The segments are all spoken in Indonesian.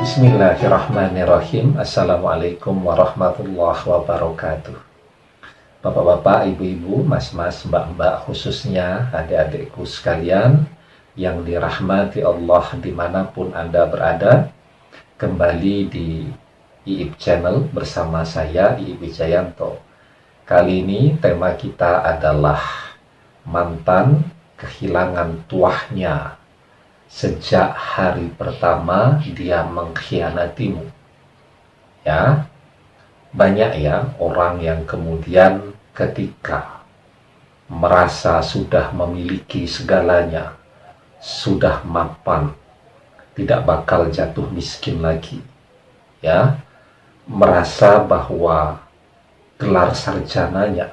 Bismillahirrahmanirrahim. Assalamualaikum warahmatullahi wabarakatuh. Bapak-bapak, ibu-ibu, mas-mas, mbak-mbak, khususnya adik-adikku sekalian yang dirahmati Allah dimanapun Anda berada. Kembali di IIB Channel bersama saya, IIB Wijayanto. Kali ini tema kita adalah mantan kehilangan tuahnya. Sejak hari pertama dia mengkhianatimu. Ya, banyak ya orang yang kemudian ketika merasa sudah memiliki segalanya, sudah mapan, tidak bakal jatuh miskin lagi. Ya, merasa bahwa gelar sarjananya,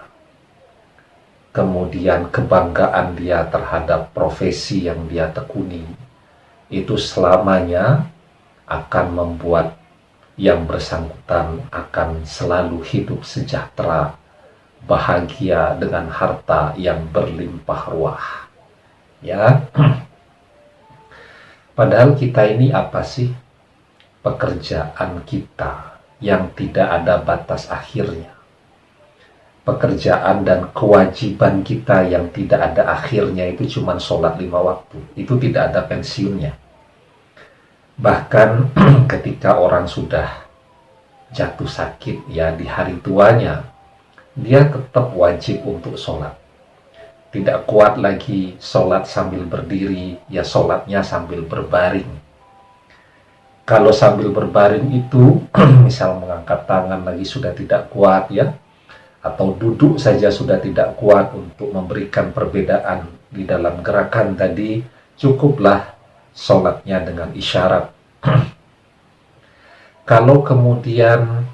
kemudian kebanggaan dia terhadap profesi yang dia tekuni, itu selamanya akan membuat yang bersangkutan akan selalu hidup sejahtera, bahagia dengan harta yang berlimpah ruah. Ya, padahal kita ini apa sih? Pekerjaan kita yang tidak ada batas akhirnya. Pekerjaan dan kewajiban kita yang tidak ada akhirnya itu cuma sholat 5 waktu. Itu tidak ada pensiunnya. Bahkan ketika orang sudah jatuh sakit ya di hari tuanya, dia tetap wajib untuk sholat. Tidak kuat lagi sholat sambil berdiri, ya sholatnya sambil berbaring. Kalau sambil berbaring itu, misal mengangkat tangan lagi sudah tidak kuat ya, atau duduk saja sudah tidak kuat untuk memberikan perbedaan di dalam gerakan tadi, cukuplah sholatnya dengan isyarat. Kalau kemudian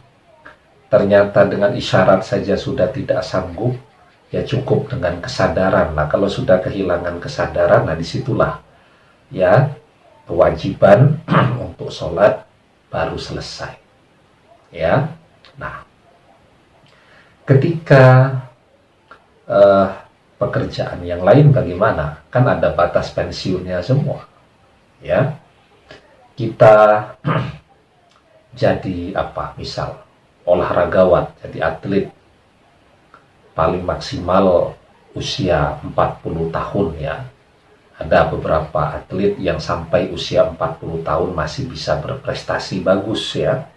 ternyata dengan isyarat saja sudah tidak sanggup, ya cukup dengan kesadaran. Nah, kalau sudah kehilangan kesadaran, nah disitulah ya kewajiban untuk sholat baru selesai. Ya, nah ketika pekerjaan yang lain bagaimana? Kan ada batas pensiunnya semua. Ya, kita jadi apa? Misal olahragawan, jadi atlet, paling maksimal usia 40 tahun ya. Ada beberapa atlet yang sampai usia 40 tahun masih bisa berprestasi bagus ya.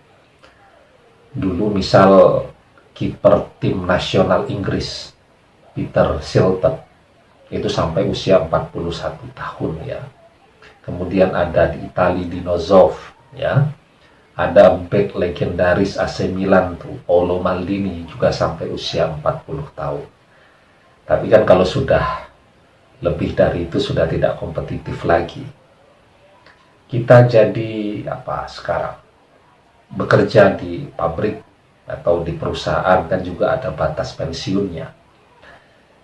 Dulu misal kiper tim nasional Inggris Peter Shilton itu sampai usia 41 tahun ya. Kemudian ada di Italia Dino Zoff ya. Ada bek legendaris AC Milan tuh Paolo Maldini juga sampai usia 40 tahun. Tapi kan kalau sudah lebih dari itu sudah tidak kompetitif lagi. Kita jadi apa sekarang? Bekerja di pabrik atau di perusahaan kan juga ada batas pensiunnya.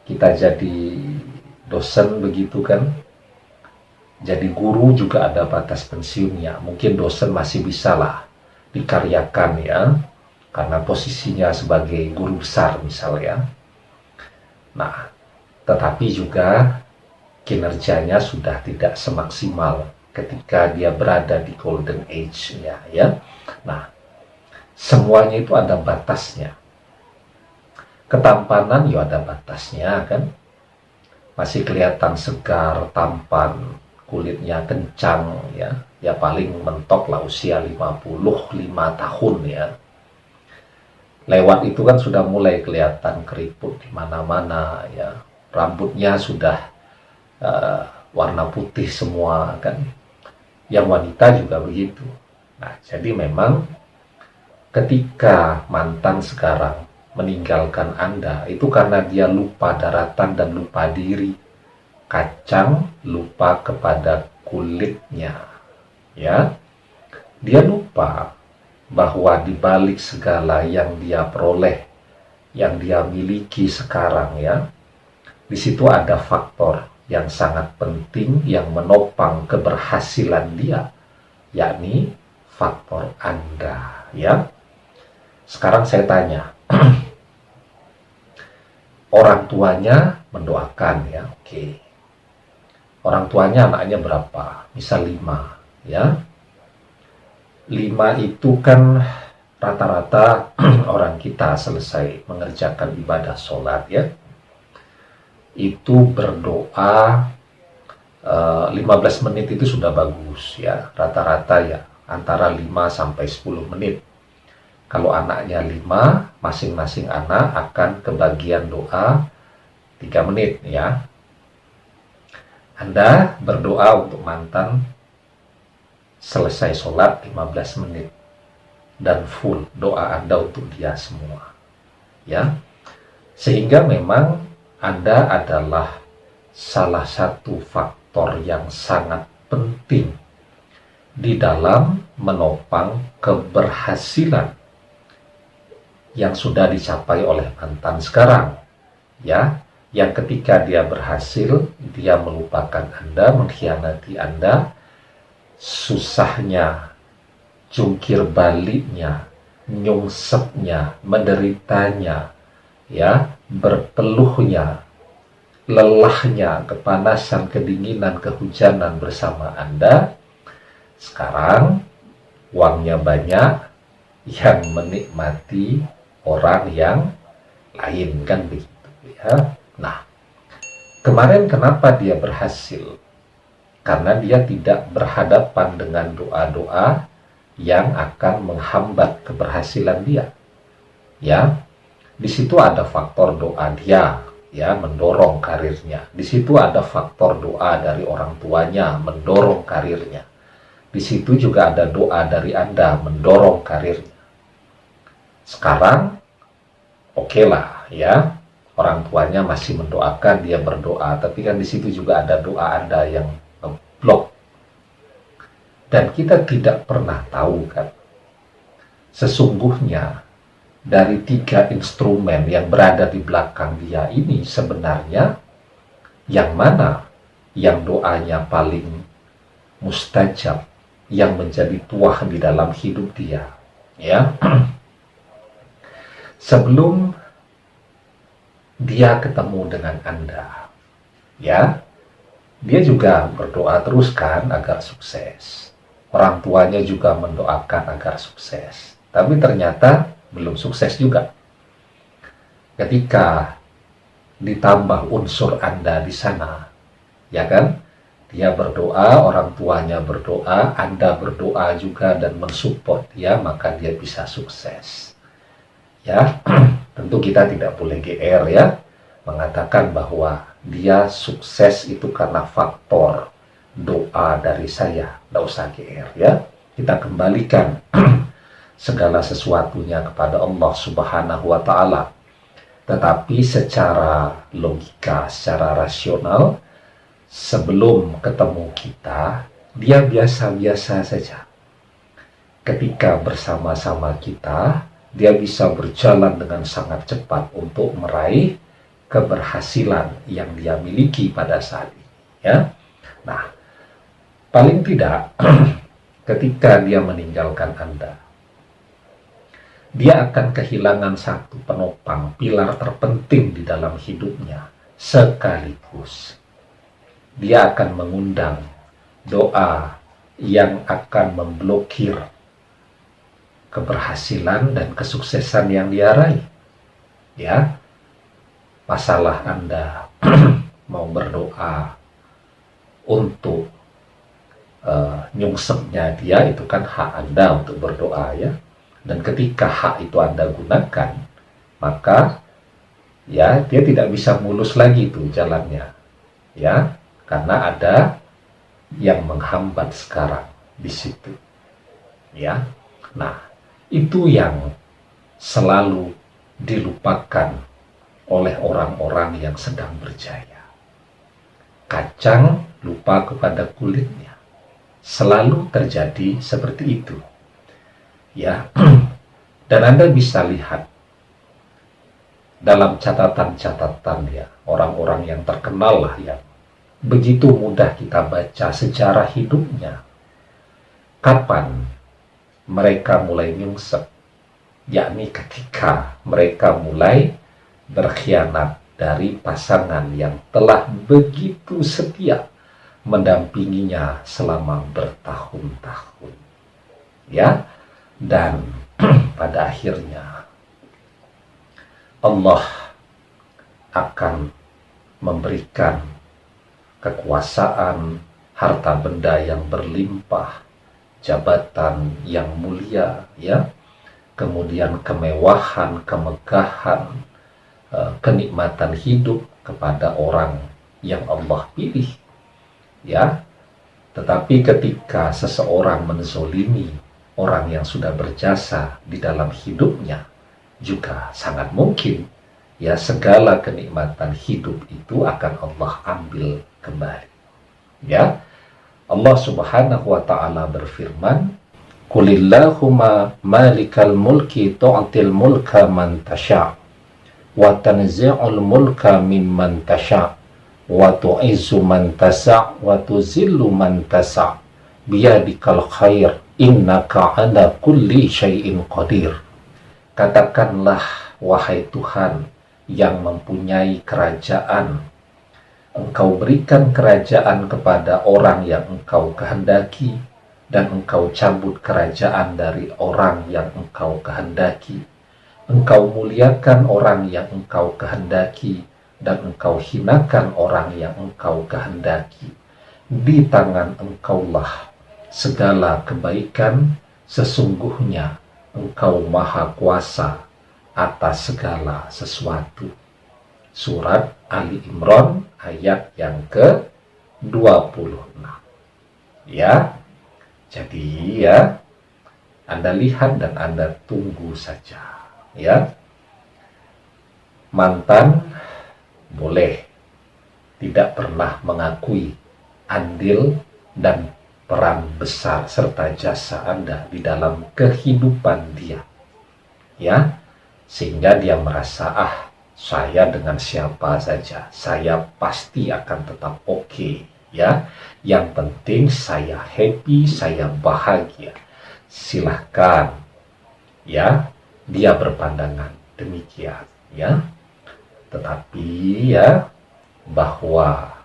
Kita jadi dosen begitu kan, jadi guru juga ada batas pensiunnya. Mungkin dosen masih bisa lah dikaryakan ya, karena posisinya sebagai guru besar misalnya. Nah, tetapi juga kinerjanya sudah tidak semaksimal ketika dia berada di golden age-nya ya. Nah, semuanya itu ada batasnya. Ketampanan ya ada batasnya kan. Masih kelihatan segar, tampan, kulitnya kencang ya. Ya paling mentok lah usia 55 tahun ya. Lewat itu kan sudah mulai kelihatan keriput di mana-mana ya. Rambutnya sudah warna putih semua kan. Yang wanita juga begitu. Nah, jadi memang ketika mantan sekarang meninggalkan Anda, itu karena dia lupa daratan dan lupa diri. Kacang lupa kepada kulitnya. Ya, dia lupa bahwa di balik segala yang dia peroleh, yang dia miliki sekarang ya, di situ ada faktor yang sangat penting yang menopang keberhasilan dia, yakni faktor Anda ya. Sekarang saya tanya, orang tuanya mendoakan ya, oke. Orang tuanya anaknya berapa? Misal 5 ya. 5 itu kan rata-rata orang kita selesai mengerjakan ibadah sholat ya, itu berdoa 15 menit itu sudah bagus ya, rata-rata ya antara 5 sampai 10 menit. Kalau anaknya 5, masing-masing anak akan kebagian doa 3 menit ya. Anda berdoa untuk mantan selesai sholat 15 menit dan full doa Anda untuk dia semua ya. Sehingga memang Anda adalah salah satu faktor yang sangat penting di dalam menopang keberhasilan yang sudah dicapai oleh mantan sekarang ya, yang ketika dia berhasil, dia melupakan Anda, mengkhianati Anda, susahnya, jungkir baliknya, nyungsepnya, menderitanya ya, berpeluhnya, lelahnya, kepanasan, kedinginan, kehujanan bersama Anda. Sekarang uangnya banyak, yang menikmati orang yang lain, kan begitu ya. Nah, kemarin kenapa dia berhasil? Karena dia tidak berhadapan dengan doa-doa yang akan menghambat keberhasilan dia. Ya, di situ ada faktor doa dia, ya, mendorong karirnya. Di situ ada faktor doa dari orang tuanya, mendorong karirnya. Di situ juga ada doa dari Anda, mendorong karirnya. Sekarang, oke lah, ya. Orang tuanya masih mendoakan, dia berdoa, tapi kan di situ juga ada doa Anda yang ngeblok. Dan kita tidak pernah tahu kan, sesungguhnya dari 3 instrumen yang berada di belakang dia ini sebenarnya yang mana yang doanya paling mustajab, yang menjadi tuah di dalam hidup dia, ya. Sebelum dia ketemu dengan Anda, ya, dia juga berdoa terus kan agar sukses. Orang tuanya juga mendoakan agar sukses. Tapi ternyata belum sukses juga. Ketika ditambah unsur Anda di sana, ya kan? Dia berdoa, orang tuanya berdoa, Anda berdoa juga dan mensupport dia, maka dia bisa sukses. Ya, tentu kita tidak boleh GR ya, mengatakan bahwa dia sukses itu karena faktor doa dari saya. Tidak usah GR ya. Kita kembalikan segala sesuatunya kepada Allah Subhanahu wa Ta'ala. Tetapi secara logika, secara rasional, sebelum ketemu kita, dia biasa-biasa saja. Ketika bersama-sama kita, dia bisa berjalan dengan sangat cepat untuk meraih keberhasilan yang dia miliki pada saat ini. Ya, nah, paling tidak ketika dia meninggalkan Anda, dia akan kehilangan satu penopang, pilar terpenting di dalam hidupnya. Sekaligus dia akan mengundang doa yang akan memblokir keberhasilan dan kesuksesan yang dia raih. Ya, masalah Anda mau berdoa untuk nyungsepnya dia, itu kan hak Anda untuk berdoa ya. Dan ketika hak itu Anda gunakan, maka ya dia tidak bisa mulus lagi itu jalannya, ya, karena ada yang menghambat sekarang di situ, ya. Nah, itu yang selalu dilupakan oleh orang-orang yang sedang berjaya. Kacang lupa kepada kulitnya. Selalu terjadi seperti itu. Ya, dan Anda bisa lihat dalam catatan-catatan ya, orang-orang yang terkenal lah ya, begitu mudah kita baca sejarah hidupnya. Kapan mereka mulai nyungsep? Yakni ketika mereka mulai berkhianat dari pasangan yang telah begitu setia mendampinginya selama bertahun-tahun. ya. Dan pada akhirnya Allah akan memberikan kekuasaan, harta benda yang berlimpah, jabatan yang mulia, ya, kemudian kemewahan, kemegahan, kenikmatan hidup kepada orang yang Allah pilih, ya. Tetapi ketika seseorang menzolimi orang yang sudah berjasa di dalam hidupnya, juga sangat mungkin, ya, segala kenikmatan hidup itu akan Allah ambil kembali, ya. Allah Subhanahu wa ta'ala berfirman, Qulillahumma malikal mulki tu'til mulka man tasha' wa tanzi'ul mulka mimman tasha' wa tu'izzu man tasha' wa tuzillu man tasha' biyadikal khair innaka ala kulli syai'in qadir. Katakanlah, wahai Tuhan yang mempunyai kerajaan, Engkau berikan kerajaan kepada orang yang Engkau kehendaki, dan Engkau cabut kerajaan dari orang yang Engkau kehendaki. Engkau muliakan orang yang Engkau kehendaki, dan Engkau hinakan orang yang Engkau kehendaki. Di tangan Engkaulah segala kebaikan, sesungguhnya Engkau maha kuasa atas segala sesuatu. Surat Ali Imran ayat yang ke-26. Ya, jadi ya, Anda lihat dan Anda tunggu saja, ya. Mantan boleh tidak pernah mengakui andil dan peran besar serta jasa Anda di dalam kehidupan dia, ya, sehingga dia merasa, saya dengan siapa saja, saya pasti akan tetap oke, ya. Yang penting saya happy, saya bahagia. Silahkan, ya, dia berpandangan demikian, ya. Tetapi ya, bahwa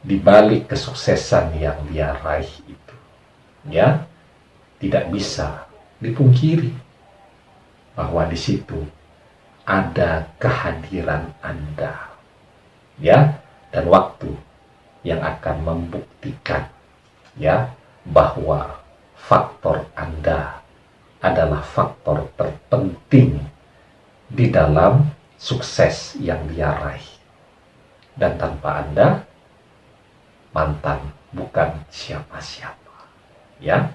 di balik kesuksesan yang dia raih itu, ya, tidak bisa dipungkiri bahwa di situ ada kehadiran Anda, ya, dan waktu yang akan membuktikan, ya, bahwa faktor Anda adalah faktor terpenting di dalam sukses yang dia raih. Dan tanpa Anda, mantan bukan siapa-siapa, ya.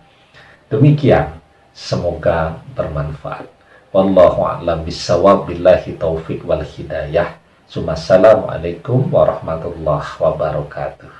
Demikian, semoga bermanfaat. Wallahu a'lam bissawab, billahi taufiq wal hidayah. Assalamualaikum warahmatullahi wabarakatuh.